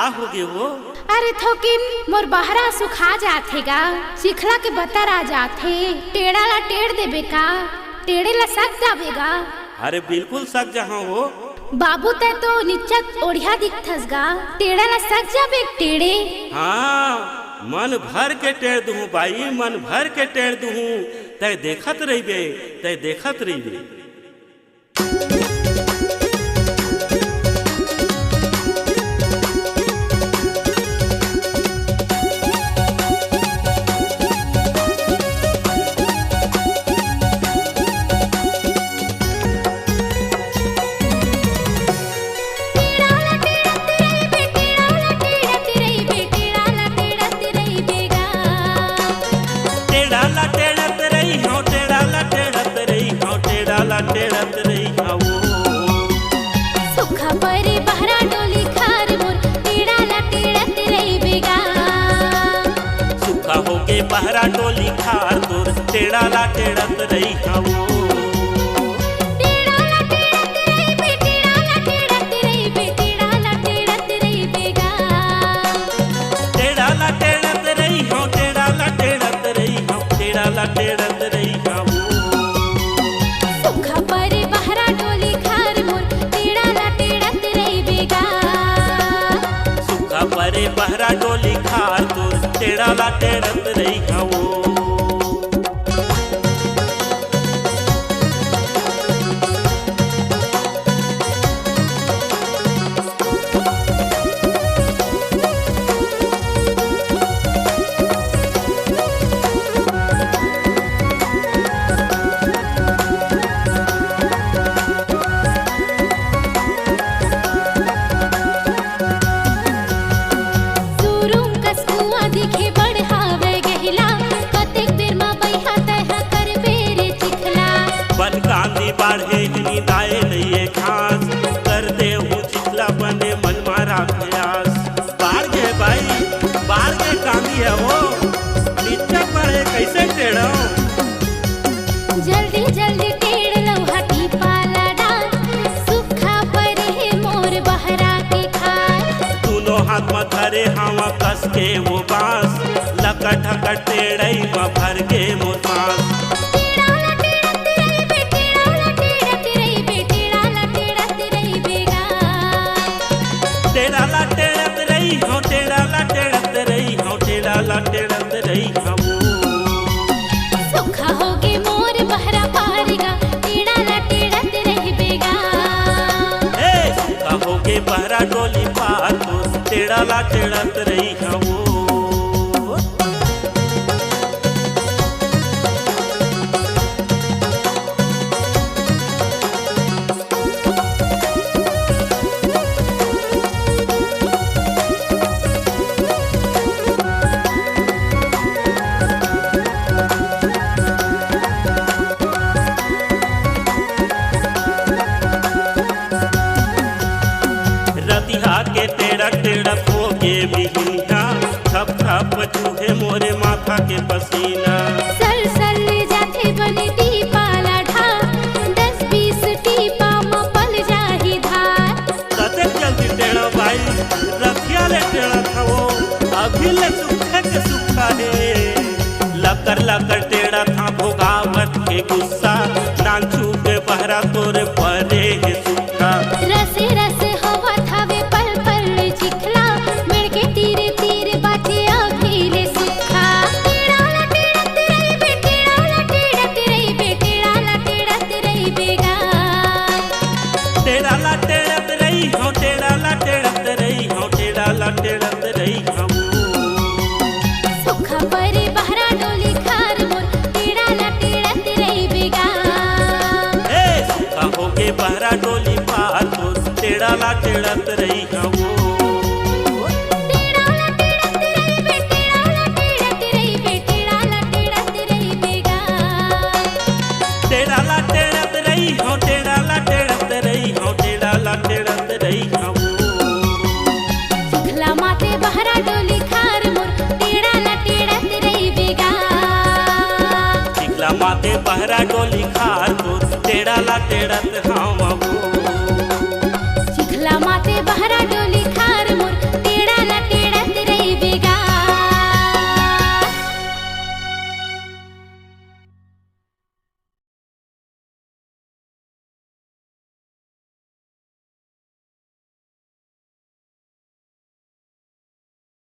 का हो गे वो? अरे थोकिन मोर बहरा सुखा जाथे गा, सिखला के बतर आ जाथे। टेढ़ा ला टेढ़ देबे का, टेढ़े ला सक जाबेगा। अरे बिल्कुल सक जहाँ हो बाबू ते तो निच्चत ओढ़िया दिखथस गा, टेढ़ा ला सक जाबे टेढ़े। हाँ मन भर के टेढ़ दूँ बाई, मन भर के टेढ़ दूँ। तय देखत रहिबे, तय देखत रहिबे। टेढ़त रही वो सुखा परे बहरा डोली खार मोर, टेढ़ा ला टेढ़त रही बेगा। सुखा होके बहरा डोली खार तोर, टेढ़ा ला टेढ़त रही वो। टेढ़ा ला टेढ़त रही बे, टेढ़ा ला टेढ़त रही बे, टेढ़ा ला टेढ़त रही बेगा। टेढ़ा ला टेढ़त रही हो, टेढ़ा ला टेढ़त रही हो, टेढ़ा ला टेढ़त रही वो। सुखा परे बहरा डोली खार मोर, टेढ़ा ला टेढ़त रही बेगा। सुखा परे बहरा डोली खार तोर, टेढ़ा ला टेढ़त रही वो। बाढ़े हिनी दाए नहीं घास, कर दे हूँ चिखला बने मन मारा प्रयास। बाढ़ गए भाई, बाढ़ के कांदी है वो, नीचे पड़े कैसे टेढ़ो। जल्दी जल्दी टेढ़ लो हाथी पाला डाल, सुखा परे मोर बहरा के खार। दोनों हाथ में धरे हवा कस के वो बांस, लकट हकट टेढ़ई में भर के मोर पास। टेढ़ा ला टेढ़त रही हो, टेढ़ा ला टेढ़त रही हो, टेढ़ा ला टेढ़त रही हो। सुखा होगे मोर बहरा पारेगा, टेढ़ा ला टेढ़त रही बेगा। ए सुखा होगे बहरा डोली पार तो, टेढ़ा ला टेढ़त रही हो। के टेढ़क टेढ़क होके बिहिनिया, थप थप चूहे मोरे माथा के पसीना। सल सल जाथे बने टीपा ला ढार, 10-20 टीपा में पल जाही धार। कते जल्दी टेढ़ो भाई, रखिया ले टेढ़ा था वो, अभी ले सूखे के सूखा है। लकर लकर टेढ़ा था भोगावत के गुस्सा, नानचू के बहरा तोरे परे है सूखा। रसे रसे हवा थावे पल पल चिखला, मेड़ के तीरे तीरे बाटे अभी ले सुखा। टेढ़ा ला टेढ़त रही बे, टेढ़ा ला टेढ़त रही बे, टेढ़ा ला टेढ़त रही बेगा। टेढ़ा ला टेढ़त रही हो, टेढ़ा ला टेढ़त रही हो, टेढ़ा ला टेढ़त रही हो। सुखा परे बहरा डोली खार मोर, टेढ़ा ला टेढ़त रही बेगा। ए सुखा होगे बहरा डोली पार तो, टेढ़ा ला टेढ़त रही हो। टेढ़ा ला टेढ़त रही बे, टेढ़ा ला टेढ़त रही बे, टेढ़ा ला टेढ़त रही बेगा। टेढ़ा ला टेढ़त रही हो, टेढ़ा ला टेढ़त रही हो, टेढ़ा ला टेढ़त रही हो। चिखला माते बहरा डोली खार मोर, टेढ़ा ला टेढ़त रही बेगा। चिखला माते बहरा डोली खार तो, टेढ़ा ला टेढ़त हाँ।